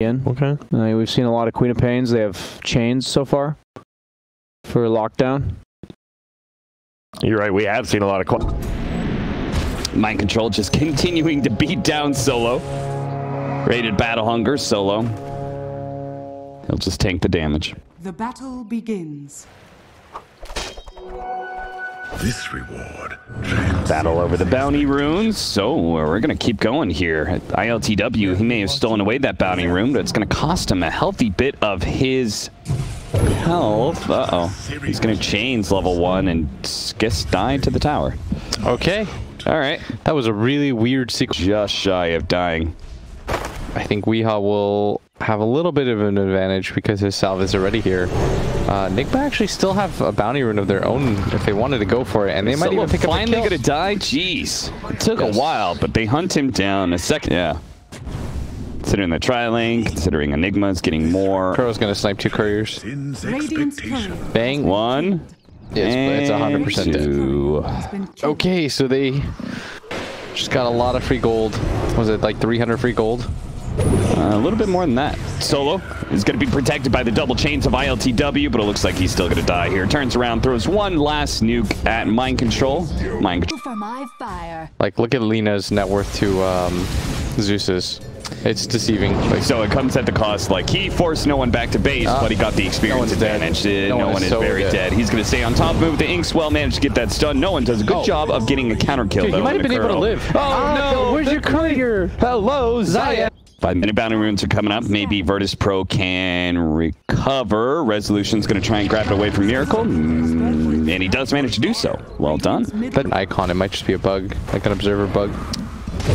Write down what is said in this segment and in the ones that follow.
again. Okay. We've seen a lot of Queen of Pains. They have chains so far for lockdown. You're right. We have seen a lot of Mind Control just continuing to beat down Solo. Rated Battle Hunger, Solo. He'll just tank the damage. The battle begins. This reward. Battle over the bounty runes. So we're going to keep going here. At ILTW, he may have stolen away that bounty rune, but it's going to cost him a healthy bit of his health. Uh-oh. He's going to chains level 1 and guess die to the tower. Okay. All right. That was a really weird sequence. Just shy of dying. I think Weehaw will have a little bit of an advantage because his salve is already here. Nigma actually still have a bounty rune of their own if they wanted to go for it, and they might even pick up a kill. Finally gonna die? Jeez. It took a while, but they hunt him down a second. Yeah. Considering the tri-lane, considering Enigma's getting more. Crow's gonna snipe 2 couriers. Bang. 1. Yes, but it's 100% dead. Okay, so they just got a lot of free gold. Was it like 300 free gold? A little bit more than that. Solo is going to be protected by the double chains of ILTW, but it looks like he's still going to die here. Turns around, throws one last nuke at Mind Control. Mind Control. For my fire. Like, look at Lena's net worth to Zeus's. It's deceiving. Like, so it comes at the cost. Like, he forced no one back to base, but he got the experience advantage. No one is very dead. He's going to stay on top of it with the Inkswell. Managed to get that stun. No one does a good job of getting a counter kill. Dude, he might have been able to live. Oh, no. Where's your courier? Hello, Zaya. 5-minute bounty runes are coming up. Maybe Virtus.pro can recover. Resolution's going to try and grab it away from Miracle. And he does manage to do so. Well done. That icon, it might just be a bug, like an observer bug.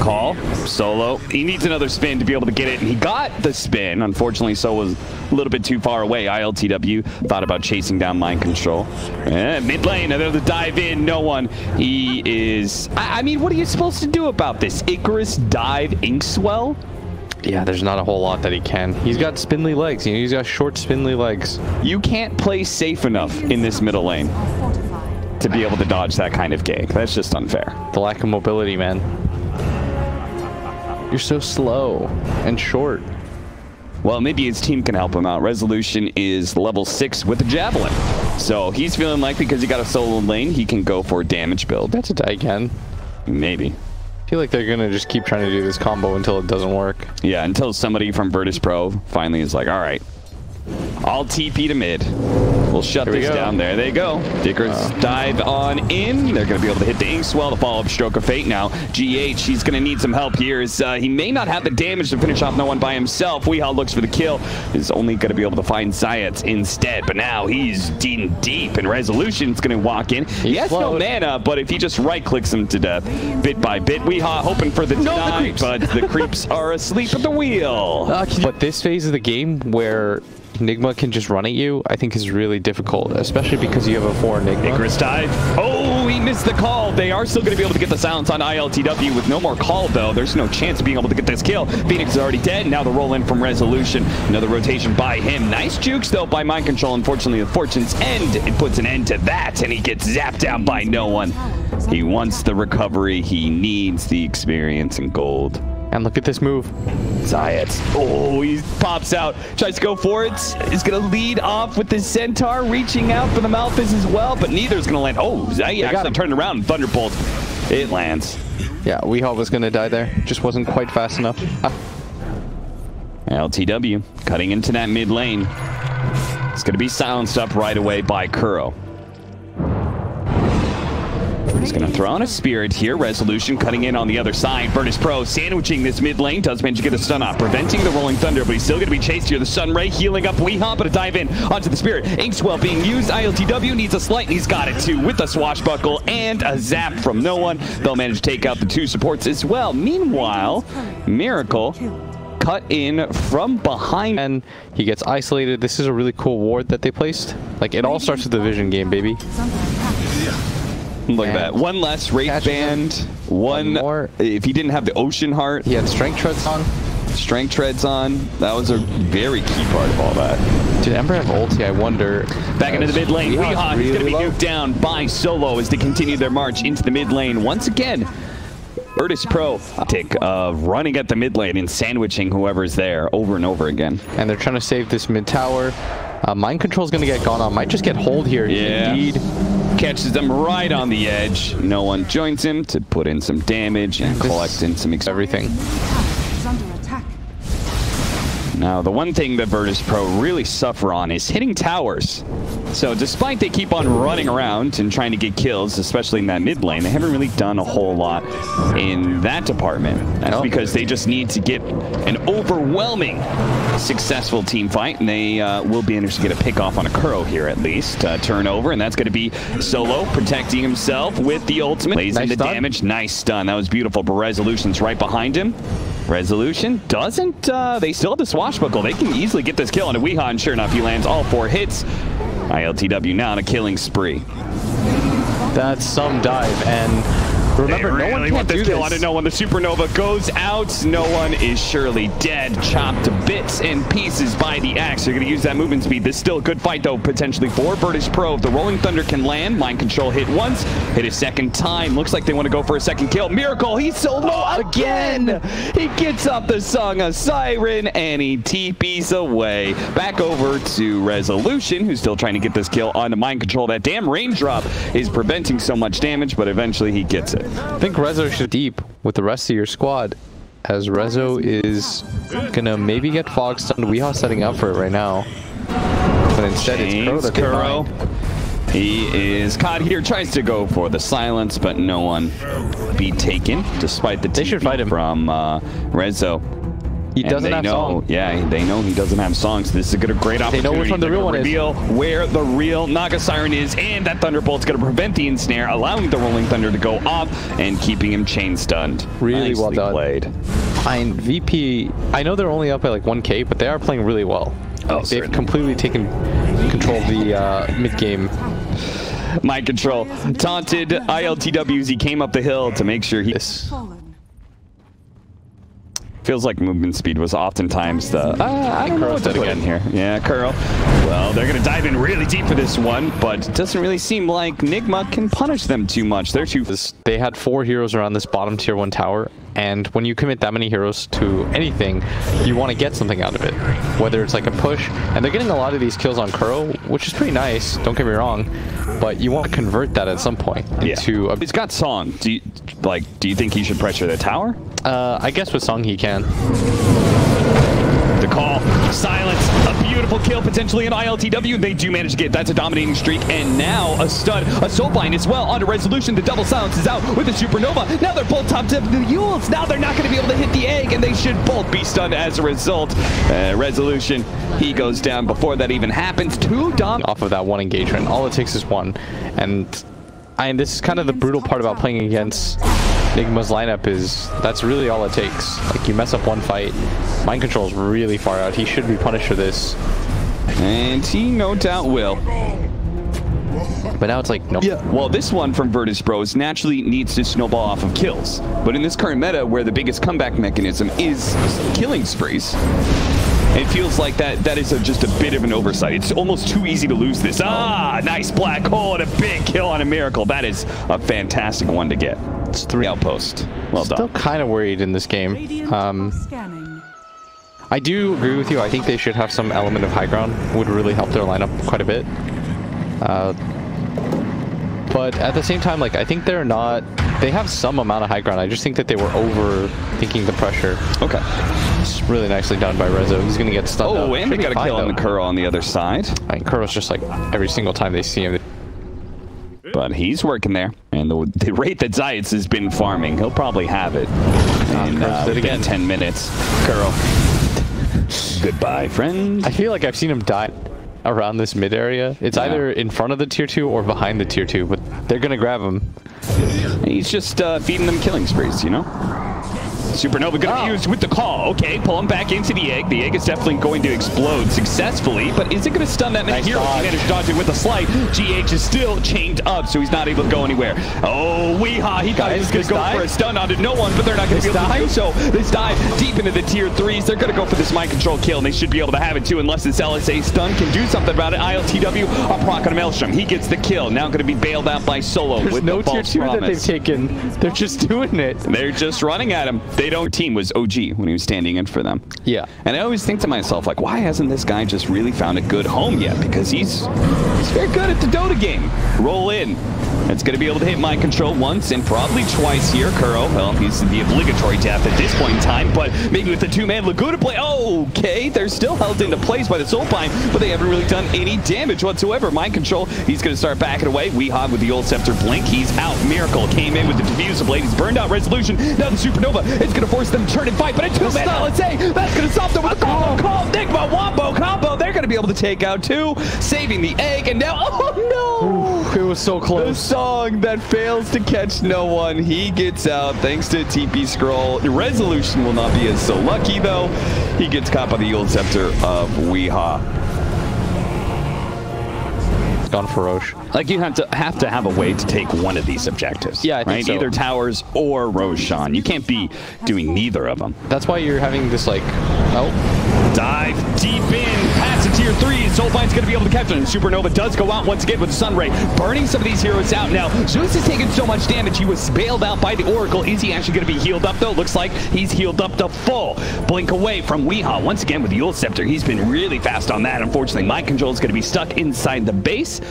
Call. Solo. He needs another spin to be able to get it, and he got the spin. Unfortunately, So was a little bit too far away. ILTW thought about chasing down Mind Control. Mid lane, another dive in. No one. He is... I mean, what are you supposed to do about this? Icarus dive Inkswell? Yeah, there's not a whole lot that he can. He's got spindly legs. You know, he's got short, spindly legs. You can't play safe enough in this middle lane to be able to dodge that kind of gank. That's just unfair. The lack of mobility, man. You're so slow and short. Well, maybe his team can help him out. Resolution is level 6 with the Javelin. So he's feeling like because he got a solo lane, he can go for a damage build. That's a die can. Maybe. I feel like they're going to just keep trying to do this combo until it doesn't work. Yeah, until somebody from Virtus.pro finally is like, all right, I'll TP to mid. We'll shut this down. There they go. Dickers dive on in. They're going to be able to hit the Inkswell, the follow-up Stroke of Fate now. GH, he's going to need some help here. He may not have the damage to finish off no one by himself. Weehaw looks for the kill. He's only going to be able to find Zayats instead. But now he's deep, and Resolution's going to walk in. He has no mana, but if he just right-clicks him to death, bit by bit, Weehaw hoping for the deny, but the creeps are asleep at the wheel. But this phase of the game where Nigma can just run at you, I think is really difficult, especially because you have a 4 Nigma. Icarus dive. Oh, he missed the call. They are still going to be able to get the silence on ILTW with no more call, though. There's no chance of being able to get this kill. Phoenix is already dead. Now the roll in from Resolution. Another rotation by him. Nice jukes, though, by Mind Control. Unfortunately, the Fortune's End, it puts an end to that, and he gets zapped down by no one. He wants the recovery. He needs the experience and gold. And look at this move. Zayats. Oh, he pops out. Tries to go for it. He's going to lead off with the Centaur, reaching out for the Malphus as well, but neither's going to land. Oh, Zay actually turned around and Thunderbolt. It lands. Yeah, Weehaw was going to die there. Just wasn't quite fast enough. LTW cutting into that mid lane. It's going to be silenced up right away by Kuro. He's going to throw on a Spirit here. Resolution cutting in on the other side. Virtus.pro sandwiching this mid lane. Does manage to get a stun off, preventing the Rolling Thunder, but he's still going to be chased here. The Sun Ray healing up Weehaw, but a dive in onto the Spirit. Inkswell being used. ILTW needs a slight, and he's got it too with a swashbuckle and a zap from no one. They'll manage to take out the 2 supports as well. Meanwhile, Miracle cut in from behind, and he gets isolated. This is a really cool ward that they placed. Like, it all starts with the vision game, baby. Look at that. One less Wraith Band. One more. If he didn't have the Ocean Heart. He had Strength Treads on. Strength Treads on. That was a very key part of all that. Did Ember have ulti? I wonder. Back into the mid lane. Weehaw is going to be nuked down by Solo as they continue their march into the mid lane. Once again, Virtus.pro running at the mid lane and sandwiching whoever's there over and over again. And they're trying to save this mid tower. Mind control is going to get gone on. Might just get hold here. Yeah. Indeed. Catches them right on the edge. No one joins him to put in some damage and collect in some everything. Is under attack. Now, the one thing that Virtus.pro really suffer on is hitting towers. So despite they keep on running around and trying to get kills, especially in that mid lane, they haven't really done a whole lot in that department. That's because they just need to get an overwhelming successful team fight, and they will be interested to get a pick off on a Kuro here at least. Turnover, and that's going to be Solo protecting himself with the ultimate. Plays into damage. Nice stun. That was beautiful, but Resolution's right behind him. Resolution doesn't, they still have the swashbuckle. They can easily get this kill on a Weehaw, and sure enough, he lands all 4 hits. ILTW now on a killing spree. That's some dive, and remember, no one can do this. I don't know when the supernova goes out. No one is surely dead, chopped to bits and pieces by the axe. They're going to use that movement speed. This is still a good fight, though, potentially for Virtus.pro. If the Rolling Thunder can land, mind control hit once, hit a second time. Looks like they want to go for a second kill. Miracle, he's so low again. He gets up the Song of Siren, and he TPs away. Back over to Resolution, who's still trying to get this kill onto mind control. That damn raindrop is preventing so much damage, but eventually he gets it. I think Rezo should deep with the rest of your squad, as Rezo is gonna maybe get fog stunned. Weehaw setting up for it right now, but instead it's Kuro. He is caught here, tries to go for the silence, but no one be taken, despite the they should fight him from Rezo. He doesn't have song. Yeah, they know he doesn't have songs. So this is a great opportunity. They know which one the real one is. Reveal where the real Naga Siren is, and that Thunderbolt's going to prevent the ensnare, allowing the Rolling Thunder to go off and keeping him chain stunned. Really Nicely well done. Played. VP, I know they're only up by like 1K, but they are playing really well. They've completely taken control of the mid game. Mind control taunted ILTWs. He came up the hill to make sure he. Feels like movement speed was oftentimes the... I don't know what to put in here. Yeah, Kuro. Well, they're going to dive in really deep for this one, but it doesn't really seem like Nigma can punish them too much. They're too... They had 4 heroes around this bottom tier 1 tower, and when you commit that many heroes to anything, you want to get something out of it. Whether it's like a push, and they're getting a lot of these kills on Kuro, which is pretty nice, don't get me wrong, but you want to convert that at some point into... He's got Song. Do you think he should pressure the tower? I guess with Song he can. The call, silence, a beautiful kill potentially in ILTW. They do manage to get, that's a dominating streak, and now a stun, a soulbind as well onto Resolution. The double silence is out with the supernova. Now they're both top tip of the Yules. Now they're not going to be able to hit the egg, and they should both be stunned as a result. Resolution, he goes down before that even happens. 2 dom off of that 1 engagement. All it takes is 1, and this is kind of the brutal part about playing against Nigma's lineup is that's really all it takes. Like, you mess up 1 fight, mind control is really far out. He should be punished for this. And he no doubt will. But now it's like, no. Yeah, well, this one from Virtus.pro naturally needs to snowball off of kills. But in this current meta, where the biggest comeback mechanism is killing sprees, it feels like that is just a bit of an oversight. It's almost too easy to lose this. Nice black hole and a big kill on a Miracle. That is a fantastic one to get. It's 3 outpost. Well done. Still kind of worried in this game. I do agree with you. I think they should have some element of high ground. Would really help their lineup quite a bit. But at the same time, like, I think they're not... They have some amount of high ground. I just think that they were overthinking the pressure. Okay. It's really nicely done by Rezo. He's going to get stunned up. And they got a kill on the Kuro on the other side. I mean, Kuro's just like, every single time they see him... But he's working there. And the rate that Zayats has been farming, he'll probably have it in again 10 minutes. Kuro. Goodbye, friend. I feel like I've seen him die around this mid area. It's either in front of the tier 2 or behind the tier 2, but they're gonna grab him. He's just feeding them killing sprees, you know? Supernova going to be used with the call. Okay, pull him back into the egg. The egg is definitely going to explode successfully, but is it going to stun that many heroes? He managed to dodge it with a slight. GH is still chained up, so he's not able to go anywhere. Oh, Weehaw, he thought he was going to go for a stun onto no one, but they're not going to be able to do so. This dive deep into the tier 3s. They're going to go for this mind control kill, and they should be able to have it too, unless this LSA stun can do something about it. ILTW, a proc on a Maelstrom. He gets the kill. Now going to be bailed out by Solo. There's with no the tier 2 promise. that they've taken. They're just doing it. They're just running at him. They don't. Team was OG when he was standing in for them. Yeah. And I always think to myself, like, why hasn't this guy just really found a good home yet? Because he's very good at the Dota game. Roll in. It's going to be able to hit mind control once and probably twice here. Kuro, well, he's the obligatory death at this point in time, but maybe with the two-man Laguna play. Oh, okay, they're still held into place by the Soulpine, but they haven't really done any damage whatsoever. Mind control, he's going to start backing away. Weehaw with the old Scepter blink. He's out. Miracle came in with the Diffuser Blade. He's burned out Resolution. Now the Supernova is going to force them to turn and fight, but a two-man LSA, that's going to stop them with a combo call. Nigma, Wombo combo. They're going to be able to take out two, saving the egg, and now, oh no! Ooh, it was so close. The song that fails to catch no one. He gets out thanks to TP Scroll. Resolution will not be as so lucky though. He gets caught by the old Scepter of Weehaw. Gone for Roche. Like you have to have a way to take one of these objectives. Yeah, I think right? so. Either Towers or Roshan. You can't be doing neither of them. That's why you're having this like, Dive deep in, past the tier 3, Soulfine's going to be able to capture him. Supernova does go out once again with the Sun Ray, burning some of these heroes out now. Zeus has taken so much damage, he was bailed out by the Oracle. Is he actually going to be healed up though? Looks like he's healed up to full. Blink away from Weehaw once again with the Ult Scepter. He's been really fast on that. Unfortunately, mind control is going to be stuck inside the base.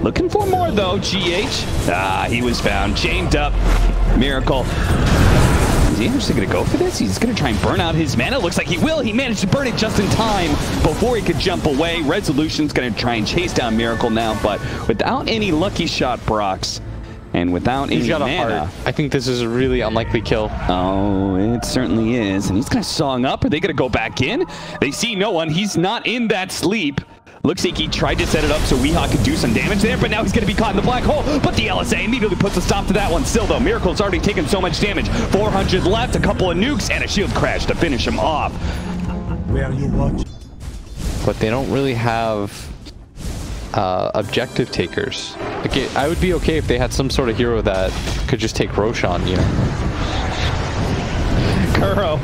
Looking for more though, GH. He was found, chained up. Miracle. Is he actually going to go for this? He's going to try and burn out his mana. Looks like he will. He managed to burn it just in time before he could jump away. Resolution's going to try and chase down Miracle now, but without any lucky shot procs and without any mana. I think this is a really unlikely kill. Oh, it certainly is. And he's going to song up. Are they going to go back in? They see no one. He's not in that sleep. Looks like he tried to set it up so Weehaw could do some damage there, but now he's going to be caught in the black hole. But the LSA immediately puts a stop to that one. Still, though, Miracle's already taken so much damage. 400 left, a couple of nukes, and a shield crash to finish him off. Where you watch? But they don't really have objective takers. Like I would be okay if they had some sort of hero that could just take Roshan, you know. Kuro.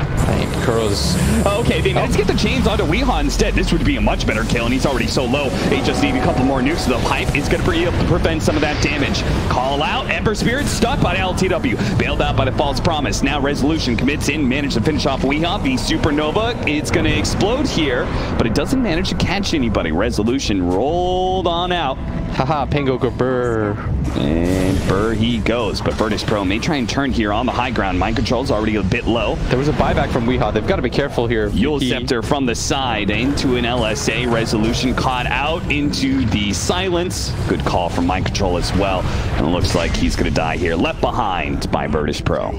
Kuro's... Okay, they managed to get the chains onto Weehaw instead. This would be a much better kill, and he's already so low. They just need a couple more nukes, so the pipe is going to be able to prevent some of that damage. Call out, Ember Spirit stuck by LTW. Bailed out by the False Promise. Now Resolution commits in, managed to finish off Weehaw. The Supernova, it's going to explode here, but it doesn't manage to catch anybody. Resolution rolled on out. Haha, Pango go burr. And burr he goes, but Virtus.pro may try and turn here on the high ground. Mind control's already a bit low. There was a buyback from Weehaw. They've got to be careful here. Yule Scepter from the side into an LSA. Resolution caught out into the silence. Good call from Mind Control as well. And it looks like he's going to die here. Left behind by Virtus.pro.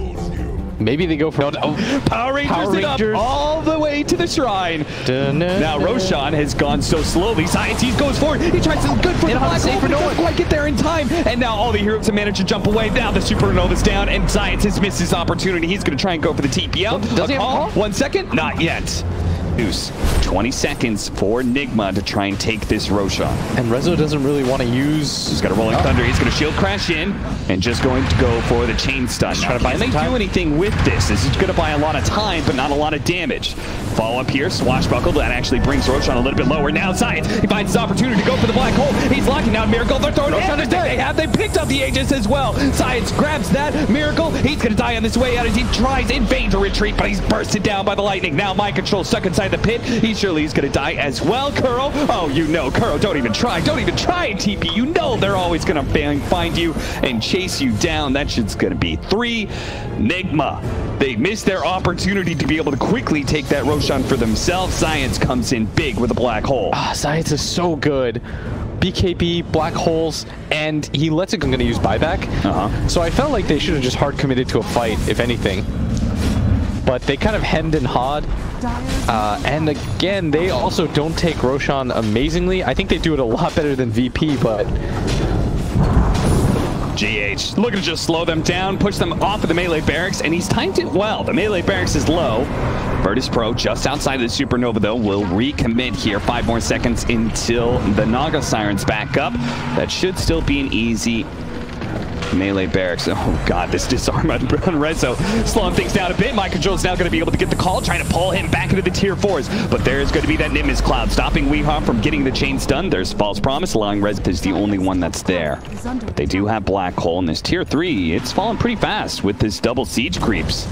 Maybe they go for Power Rangers it up all the way to the shrine. Now Roshan has gone so slowly. Sciences goes forward. He tries to good for the black hole, but doesn't quite get there in time. And now all the heroes have managed to jump away. Now the Supernova's down, and Sciences misses his opportunity. He's going to try and go for the TP out. Does he have a call? 1 second? Not yet. 20 seconds for Nigma to try and take this Roshan. And Rezo doesn't really want to use... He's got a Rolling Thunder. He's going to shield crash in and just going to go for the chain stun. Now, can they do anything with this? This is going to buy a lot of time, but not a lot of damage. Follow up here, Swashbuckle. That actually brings Roshan a little bit lower. Now Science, he finds his opportunity to go for the black hole. He's locking down Miracle. They're throwing everything they picked up the Aegis as well. Science grabs that. Miracle, he's going to die on this way out as he tries in vain to retreat, but he's bursted down by the lightning. Now Mind Control stuck inside the pit. He's going to die as well. Kuro, oh, you know, Kuro, don't even try, TP. You know they're always going to find you and chase you down. That shit's going to be 3. Nigma, they missed their opportunity to be able to quickly take that Roshan for themselves. Science comes in big with a black hole. Science is so good. BKB, black holes, and he lets it going to use buyback. So I felt like they should have just hard committed to a fight, if anything. But they kind of hemmed and hawed. And again, they also don't take Roshan amazingly. I think they do it a lot better than VP, but... GH looking to just slow them down, push them off of the melee barracks, and he's timed it well. The melee barracks is low. Virtus.pro just outside of the supernova, though, will recommit here. 5 more seconds until the Naga Siren's back up. That should still be an easy melee barracks. Oh god, this disarm on Rezo slowing things down a bit. My control is now going to be able to get the call, trying to pull him back into the tier 4s, but there's going to be that Nimbus cloud stopping Weehaw from getting the chains done. There's False Promise, allowing Rezo is the only one that's there, but they do have Black Hole in this tier 3. It's falling pretty fast with this double siege creeps.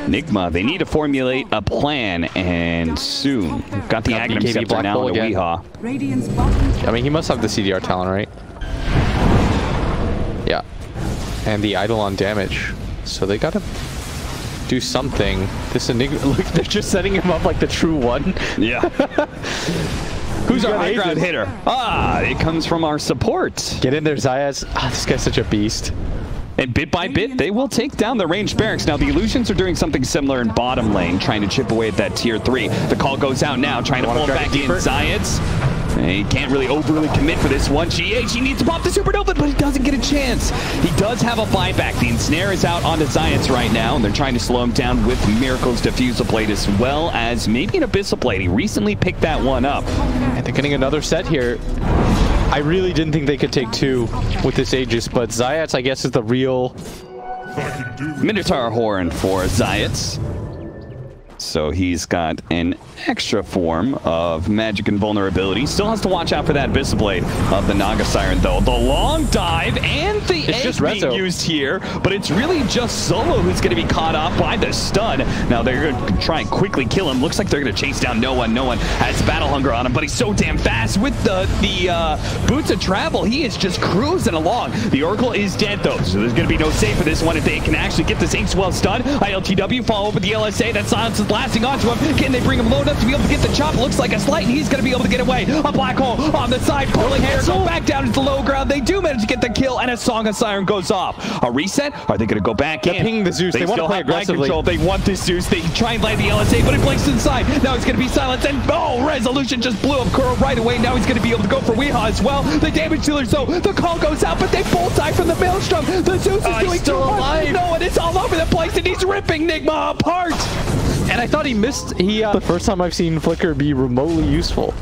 Nigma, they need to formulate a plan, and soon. We've got the Aghanim Scepter now into Weehaw. I mean, he must have the CDR talent, right? Yeah. And the Eidolon damage. So they gotta do something. This Enigma, look, they're just setting him up like the true one. Yeah. Who's our high ground hitter? Ah, it comes from our support. Get in there, Zayas. Ah, this guy's such a beast. And bit by bit, they will take down the ranged barracks. Now, the Illusions are doing something similar in bottom lane, trying to chip away at that tier 3. The call goes out now, trying to pull him back in. Zayas. He can't really overly commit for this one. GH, he needs to pop the supernova, but he doesn't get a chance. He does have a buyback. The ensnare is out onto Zayas right now, and they're trying to slow him down with Miracle's Diffusal Blade, as well as maybe an Abyssal Blade. He recently picked that one up. And they're getting another set here. I really didn't think they could take 2 with this Aegis, but Zayas, I guess, is the real Minotaur Horn for Zayas. So he's got an extra form of magic and vulnerability. Still has to watch out for that Abyssal Blade of the Naga Siren, though. The long dive and the egg being used here, but it's really just Solo who's going to be caught off by the stun. Now they're going to try and quickly kill him. Looks like they're going to chase down No One. No One has Battle Hunger on him, but he's so damn fast with the Boots of Travel. He is just cruising along. The Oracle is dead, though, so there's going to be no save for this one if they can actually get this Inkswell stun. ILTW follow up with the LSA. That silence is blasting onto him. Can they bring him low enough to be able to get the chop? Looks like a slight, and he's going to be able to get away. A Black Hole on the side, pulling hair, go back down into the low ground. They do manage to get the kill, and a Song of Siren goes off. A reset? Are they going to go back in? Pinging the Zeus. They want to play aggressively. They want this Zeus. They try and land the LSA, but it blinks inside. Now it's going to be silenced, and oh, Resolution just blew up Kuro right away. Now he's going to be able to go for Weehaw as well. The damage dealer, so the call goes out, but they both die from the Maelstrom. The Zeus is doing too much. No, and it's all over the place, and he's ripping Nigma apart. And I thought he missed. The first time I've seen Flicker be remotely useful.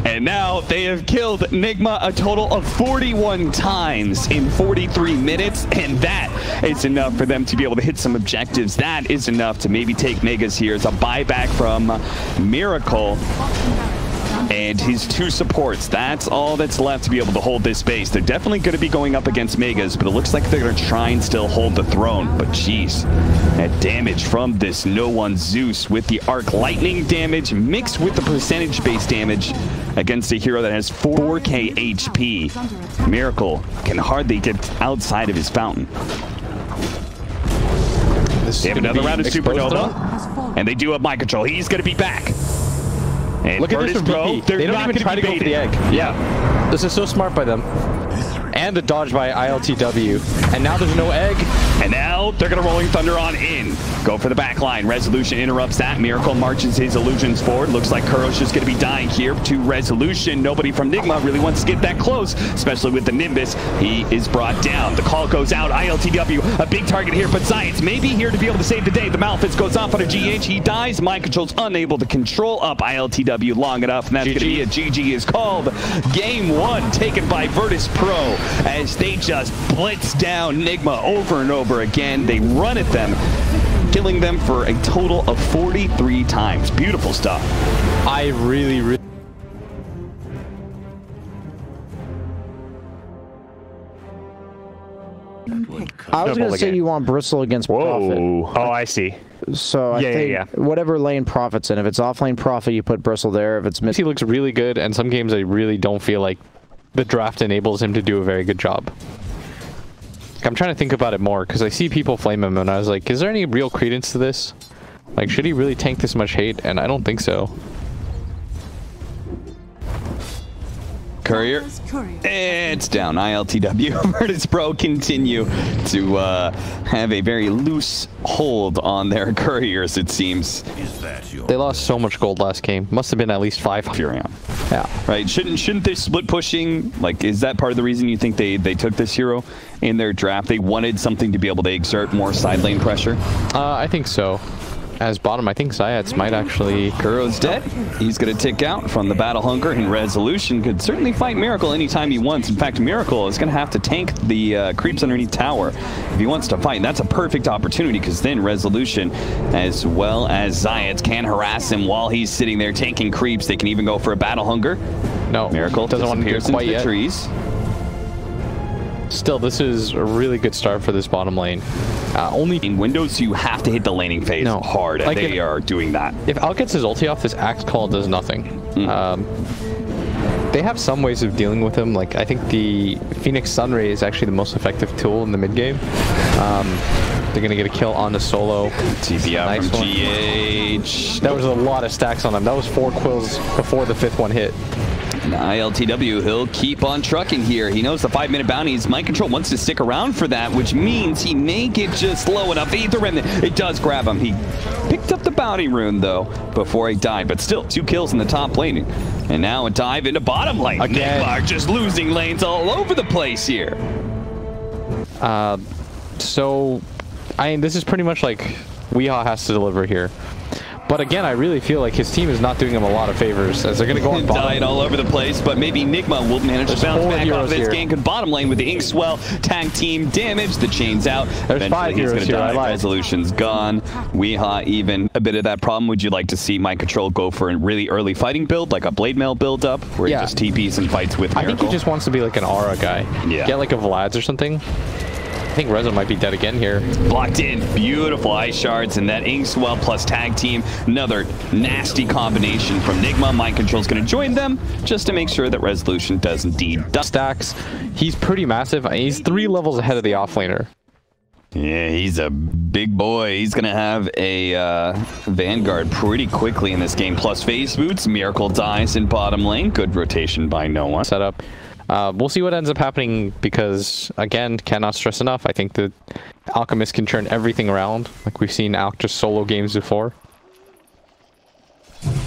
And now they have killed Nigma a total of 41 times in 43 minutes, and that is enough for them to be able to hit some objectives. That is enough to maybe take Megas here as a buyback from Miracle and his 2 supports. That's all that's left to be able to hold this base. They're definitely going to be going up against Megas, but it looks like they're going to try and still hold the throne. But jeez, that damage from this No One Zeus with the Arc Lightning damage mixed with the percentage-based damage against a hero that has 4k HP. Miracle can hardly get outside of his fountain. They have another round of Supernova, and they do have mind control. He's going to be back. And look at this from VP. They don't even try to go for the egg. Yeah. This is so smart by them. And the dodge by ILTW. And now there's no egg. And now they're going to Rolling Thunder on in. Go for the back line. Resolution interrupts that. Miracle marches his illusions forward. Looks like Kuro's just going to be dying here to Resolution. Nobody from Nigma really wants to get that close, especially with the Nimbus. He is brought down. The call goes out. ILTW, a big target here, but Science may be here to be able to save the day. The Malefice goes off on a GH. He dies. Mind Control's unable to control up ILTW long enough, and that's going to be a GG is called. Game 1 taken by Virtus.pro as they just blitz down Nigma over and over again. They run at them, killing them for a total of 43 times. Beautiful stuff. I really I was going to say you want Bristle against Prophet. Oh, I see. So I think whatever lane Prophet's in, if it's off lane Prophet, you put Bristle there. If it's mid, he looks really good, and some games I really don't feel like the draft enables him to do a very good job. I'm trying to think about it more because I see people flame him, and I was like, is there any real credence to this? Like, should he really tank this much hate? And I don't think so. courier. It's down. ILTW. Virtus.pro continue to have a very loose hold on their couriers, it seems. They lost so much gold last game. Must have been at least 5. Furion. Yeah. Right. Shouldn't they split pushing? Like, is that part of the reason you think they took this hero in their draft? They wanted something to be able to exert more side lane pressure? I think so. As bottom, I think Zayats might actually... Kuro's dead. He's going to tick out from the Battle Hunger, and Resolution could certainly fight Miracle anytime he wants. In fact, Miracle is going to have to tank the creeps underneath tower if he wants to fight. And that's a perfect opportunity, because then Resolution, as well as Zayats, can harass him while he's sitting there tanking creeps. They can even go for a Battle Hunger. No, Miracle doesn't want to do it quite yet. Trees. Still, this is a really good start for this bottom lane. Only in Windows, you have to hit the laning phase hard, and like they are doing that. If Al gets his ulti off, this Axe Call does nothing. They have some ways of dealing with him. Like, I think the Phoenix Sunray is actually the most effective tool in the mid game. They're going to get a kill on the solo. TP out nice from one. GH. That was a lot of stacks on him. That was 4 quills before the 5th one hit. And ILTW, he'll keep on trucking here. He knows the 5-minute bounties. Mind Control wants to stick around for that, which means he may get just low enough. Aether Remnant, it does grab him. He picked up the bounty rune, though, before he died. But still, 2 kills in the top lane. And now a dive into bottom lane. Again. Nigma just losing lanes all over the place here. So, I mean, this is pretty much like Weehaw has to deliver here. But again, I really feel like his team is not doing him a lot of favors, as they're going to go on bottom. Dying all over the place, but maybe Nigma will manage to bounce back off this game. Good bottom lane with the Inkswell tag team damage. The chain's out. There's 5 heroes here. I lied. Resolution's gone. Weehaw even a bit of that problem. Would you like to see Mind Control go for a really early fighting build, like a Blade Mail build up, where he just TPs and fights with Miracle? I think he just wants to be like an aura guy. Yeah. Get like a Vlad's or something. I think Reza might be dead again here. Blocked in. Beautiful ice shards, and that Inkswell plus tag team. Another nasty combination from Nigma. Mind Control's going to join them just to make sure that Resolution does indeed stacks. He's pretty massive. He's 3 levels ahead of the offlaner. Yeah, he's a big boy. He's going to have a Vanguard pretty quickly in this game. Plus phase boots. Miracle dies in bottom lane. Good rotation by no one. Setup. We'll see what ends up happening, because, again, cannot stress enough. I think that Alchemist can turn everything around, like we've seen Alc just solo games before.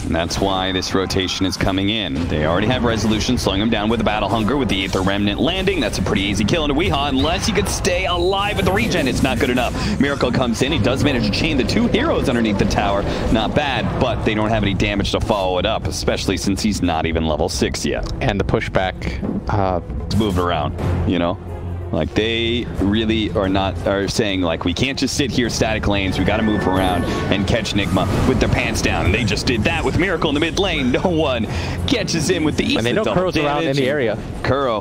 And that's why this rotation is coming in. They already have Resolution slowing him down with the Battle Hunger, with the Aether Remnant landing. That's a pretty easy kill into Weehaw, unless he could stay alive with the regen. It's not good enough. Miracle comes in. He does manage to chain the 2 heroes underneath the tower. Not bad, but they don't have any damage to follow it up, especially since he's not even level 6 yet. And the pushback. It's moved around, you know? Like, they really are saying, like, we can't just sit here static lanes. We got to move around and catch Nigma with their pants down. And they just did that with Miracle in the mid lane. No one catches him with the East. And they know Kuro's around in the area. Kuro,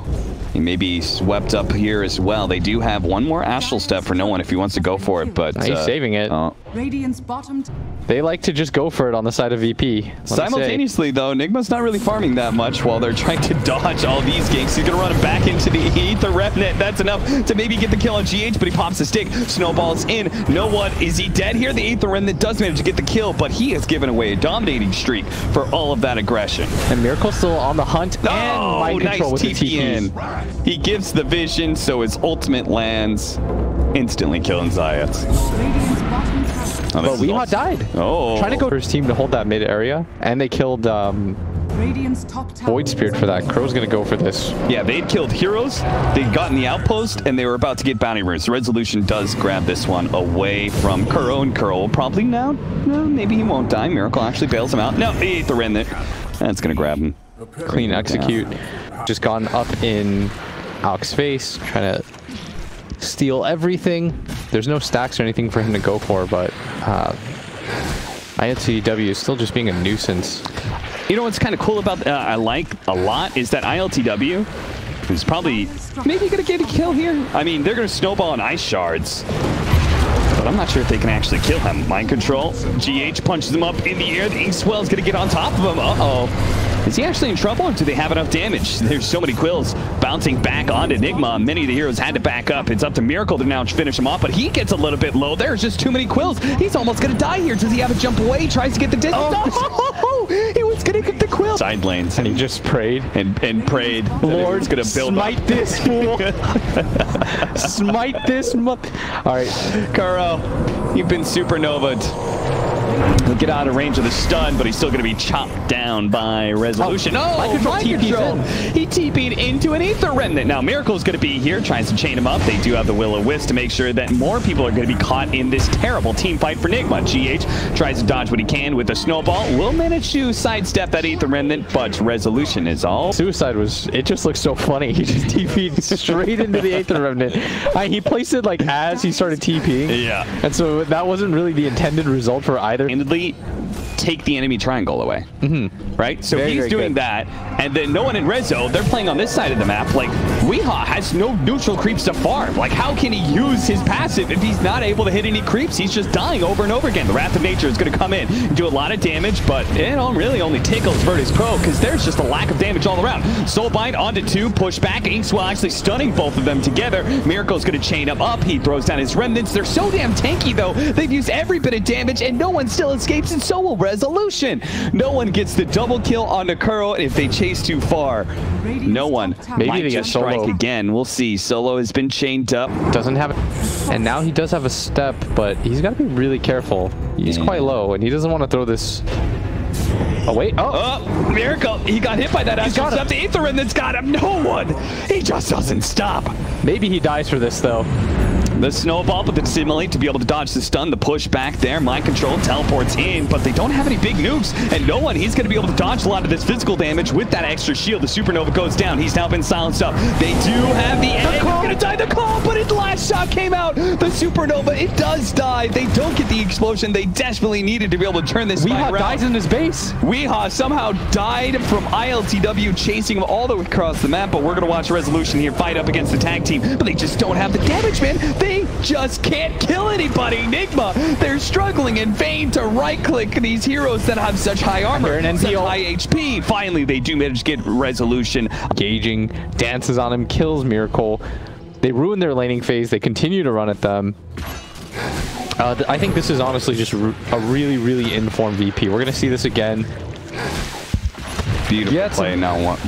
he may be swept up here as well. They do have one more Astral Step for no one if he wants to go for it, but he's saving it. Radiant's bottom. They like to just go for it on the side of VP. Simultaneously, though, Nigma's not really farming that much while they're trying to dodge all these ganks. He's going to run him back into the Aether Remnant. That's enough to maybe get the kill on GH, but he pops the stick. Snowballs in. No one. Is he dead here? The Aether Remnant does manage to get the kill, but he has given away a dominating streak for all of that aggression. And Miracle's still on the hunt. Oh, and Mind Control with the TP in. He gives the vision, so his ultimate lands, instantly killing Zayats. But Weehaw died. Oh. Trying to go for his team to hold that mid area, and they killed Void Spirit for that. Crow's gonna go for this. Yeah, they'd killed heroes, they'd gotten the outpost, and they were about to get bounty runes. Resolution does grab this one away from Kuro, and Kuro will probably now, no, maybe he won't die. Miracle actually bails him out. No, he ate the remnant. That's gonna grab him. Clean execute. Just gone up in Alc's face, trying to steal everything. There's no stacks or anything for him to go for, but ILTW is still just being a nuisance. You know what's kind of cool about I like a lot is that ILTW is probably maybe going to get a kill here. I mean, they're going to snowball on ice shards, but I'm not sure if they can actually kill him. Mind Control. GH punches him up in the air. The Inkswell's going to get on top of him. Uh-oh. Is he actually in trouble, or do they have enough damage? There's so many quills bouncing back onto Nigma. Many of the heroes had to back up. It's up to Miracle to now finish him off, but he gets a little bit low. There's just too many quills. He's almost going to die here. Does he have a jump away? He tries to get the distance. Oh, he was going to get the quill. side lanes. And he just prayed. And prayed. Lord, gonna build smite up. this fool. Smite this All right. Kuro, you've been supernovaed. He'll get out of range of the stun, but he's still going to be chopped down by Resolution. Mind Control. He TP'd into an Aether Remnant. Now, Miracle's going to be here, tries to chain him up. They do have the Will-O-Wisp to make sure that more people are going to be caught in this terrible team fight for Nigma. GH tries to dodge what he can with a snowball. Will manage to sidestep that Aether Remnant, but Resolution is all. Suicide it just looks so funny. He just TP'd straight into the Aether Remnant. He placed it like as he started TPing. Yeah. And so that wasn't really the intended result for either. Take the enemy triangle away. Right? So he's doing that, and then no one in Rezo, they're playing on this side of the map. Like, Weehaw has no neutral creeps to farm. Like, how can he use his passive if he's not able to hit any creeps? He's just dying over and over again. The Wrath of Nature is going to come in and do a lot of damage, but it really only tickles Virtus.pro because there's just a lack of damage all around. Soulbind onto 2, push back. Inkswell actually stunning both of them together. Miracle's going to chain him up. He throws down his remnants. They're so damn tanky, though. They've used every bit of damage, and no one still escapes, and so will Resolution. No one gets the double kill onto Kuro if they chase too far. No one. Maybe they get strike Solo again. We'll see. Solo has been chained up. Doesn't have it. And now he does have a step, but he's got to be really careful. He's quite low, and he doesn't want to throw this. Oh, wait. Oh, Miracle. He got hit by that astral step. The Aether Remnant's got him. No one. He just doesn't stop. Maybe he dies for this, though. The snowball, but the simulate to be able to dodge the stun, the push back there, mind control, teleports in, but they don't have any big nukes, and no one, he's going to be able to dodge a lot of this physical damage with that extra shield. The supernova goes down. He's now been silenced up. They do have the egg. He's going to die. The call, but his last shot came out. The supernova, it does die. They don't get the explosion they desperately needed to be able to turn this fight around. Weehaw dies in his base. Weehaw somehow died from ILTW chasing him all the way across the map, but we're going to watch Resolution here fight up against the tag team, but they just don't have the damage, man. They just can't kill anybody. Nigma, they're struggling in vain to right-click these heroes that have such high armor and such high HP. Finally, they do manage to get Resolution. Engaging, dances on him, kills Miracle. They ruin their laning phase. They continue to run at them. I think this is honestly just a really, really informed VP. We're going to see this again. Beautiful play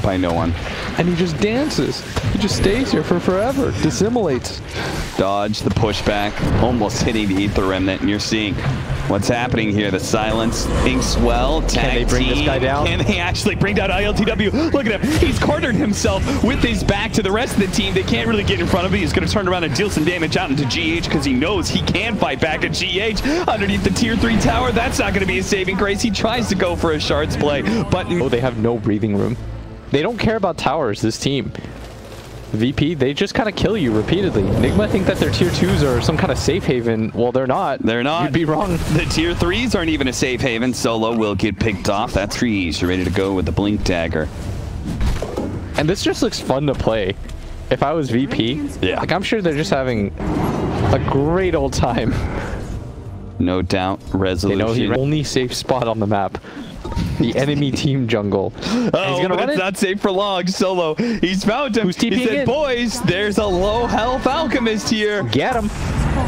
by no one. And he just dances. He just stays here for forever. Dissimulates. Dodge the pushback, almost hitting the Aether Remnant, and you're seeing what's happening here. The silence, Inkswell, tag Can they bring this guy down? Can they actually bring down ILTW? Look at him. He's cornered himself with his back to the rest of the team. They can't really get in front of him. He's going to turn around and deal some damage out into GH because he knows he can fight back at GH underneath the tier 3 tower. That's not going to be a saving grace. He tries to go for a shards play, but they have no breathing room. They don't care about towers, this team. VP, they just kind of kill you repeatedly. Nigma think that their tier 2s are some kind of safe haven. Well, they're not. They're not. You'd be wrong. The tier 3s aren't even a safe haven. Solo will get picked off. That's Trees. You're ready to go with the Blink Dagger. And this just looks fun to play. If I was VP, like I'm sure they're just having a great old time. No doubt. Resolution. They know the only safe spot on the map. The enemy team jungle. Oh, but it's not safe for long. Solo, he's found him. Who's TPing he said, in? boys, there's a low health alchemist here. Get him.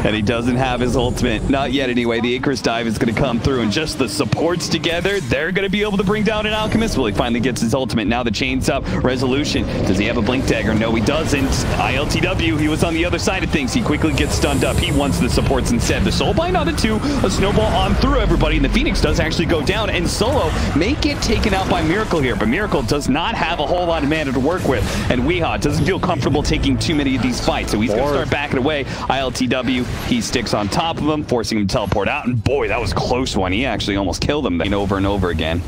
And he doesn't have his ultimate. Not yet anyway. The Icarus dive is going to come through, and just the supports together, they're going to be able to bring down an alchemist. Well, he finally gets his ultimate. Now the chain's up. Resolution. Does he have a blink dagger? No, he doesn't. ILTW, he was on the other side of things. He quickly gets stunned up. He wants the supports instead. The Soulbind on the 2, a snowball on through everybody, and the Phoenix does actually go down, and Solo may get taken out by Miracle here, but Miracle does not have a whole lot of mana to work with, and Weehaw doesn't feel comfortable taking too many of these fights, so he's going to start backing away. ILTW, he sticks on top of him, forcing him to teleport out, and boy, that was a close one. He actually almost killed him over and over again.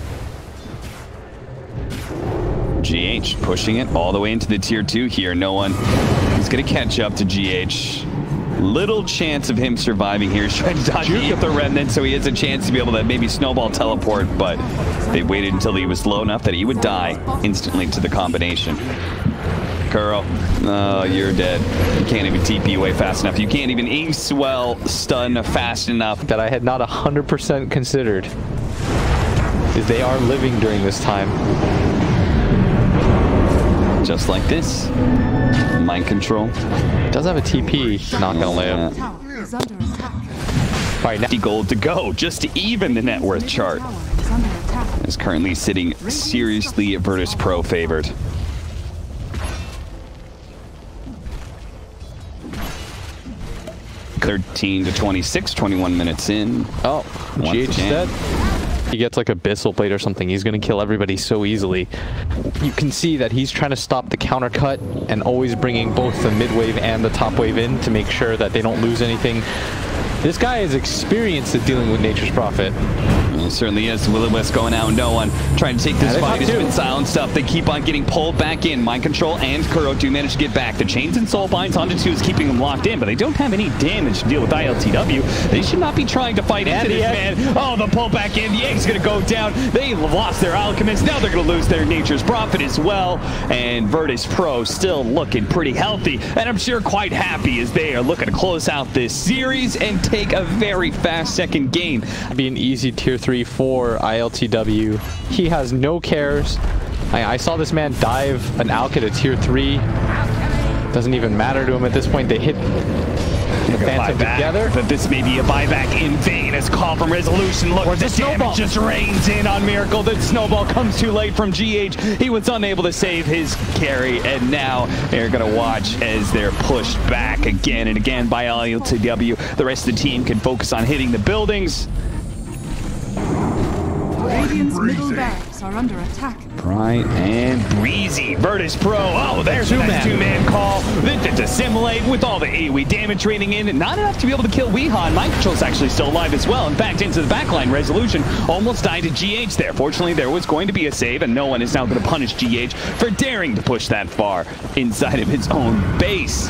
GH pushing it all the way into the tier 2 here. No one is going to catch up to GH. Little chance of him surviving here. He's trying to dodge the remnant, so he has a chance to be able to maybe snowball teleport, but they waited until he was low enough that he would die instantly to the combination. Kuro, oh, you're dead. You can't even TP away fast enough. You can't even Inkswell stun fast enough. That I had not 100% considered is they are living during this time. Just like this. Mind control. Does have a TP. Not gonna live. Is under attack. Right now, 50 gold to go, just to even the net worth chart. Tower is under attack. is currently sitting seriously Virtus.pro favored. (13 to 26, 21 minutes in. Oh, GH is dead. He gets like a Bissell Blade or something, he's going to kill everybody so easily. You can see that he's trying to stop the counter cut and always bringing both the mid wave and the top wave in to make sure that they don't lose anything. This guy is experienced at dealing with Nature's Prophet. He certainly is. Will-O-Wisp going out, no one trying to take this fight. It's been silent stuff. They keep on getting pulled back in. Mind Control and Kuro do manage to get back. The chains and soul binds onto 2 is keeping them locked in, but they don't have any damage to deal with ILTW. They should not be trying to fight into this, man. Oh, the pull back in. The egg's going to go down. They lost their Alchemist. Now they're going to lose their Nature's Prophet as well. And Virtus.pro still looking pretty healthy, and I'm sure quite happy as they are looking to close out this series and take a very fast second game. Be an easy tier 3 for ILTW. He has no cares. I saw this man dive an Alk at a tier 3. Doesn't even matter to him at this point. They hit the Phantom together. But this may be a buyback in vain as call from Resolution. Look, the damage just rains in on Miracle. The snowball comes too late from GH. He was unable to save his carry, and now they're going to watch as they're pushed back again and again by ILTW. The rest of the team can focus on hitting the buildings. Radiant's middle barracks are under attack. Bright and breezy. Virtus.pro. Oh, there's a nice two-man call. Then to assimilate with all the AoE damage raining in. Not enough to be able to kill Weehan. Mind Control's actually still alive as well. In fact, into the backline. Resolution almost died to GH there. Fortunately, there was going to be a save, and no one is now going to punish GH for daring to push that far inside of his own base.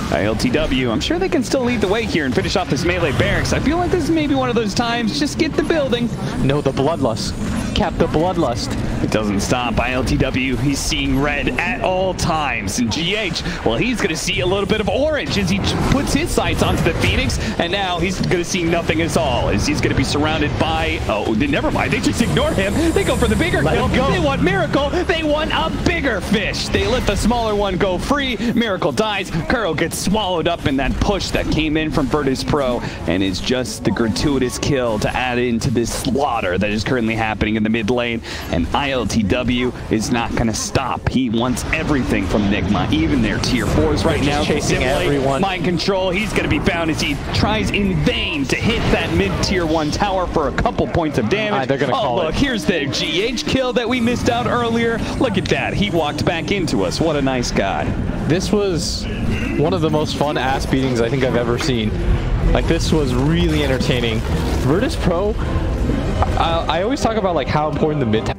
ILTW, I'm sure they can still lead the way here and finish off this melee barracks. I feel like this is maybe one of those times, just get the building. No, the Bloodlust. Cap the Bloodlust. It doesn't stop. ILTW, he's seeing red at all times. And GH, well, he's going to see a little bit of orange as he puts his sights onto the Phoenix, and now he's going to see nothing at all as he's going to be surrounded by, oh, never mind, they just ignore him. They go for the bigger kill. They want Miracle. They want a bigger fish. They let the smaller one go free. Miracle dies. Kuro gets swallowed up in that push that came in from Virtus.pro, and is just the gratuitous kill to add into this slaughter that is currently happening in the mid lane. And ILTW is not going to stop. He wants everything from Nigma, even their tier 4s right now. Chasing everyone. Mind Control, he's going to be found as he tries in vain to hit that mid tier 1 tower for a couple points of damage. They're gonna call look, here's the GH kill that we missed out earlier. Look at that. He walked back into us. What a nice guy. This was one of the most fun ass beatings I think I've ever seen. Like, this was really entertaining. Virtus.pro, I always talk about like how important the mid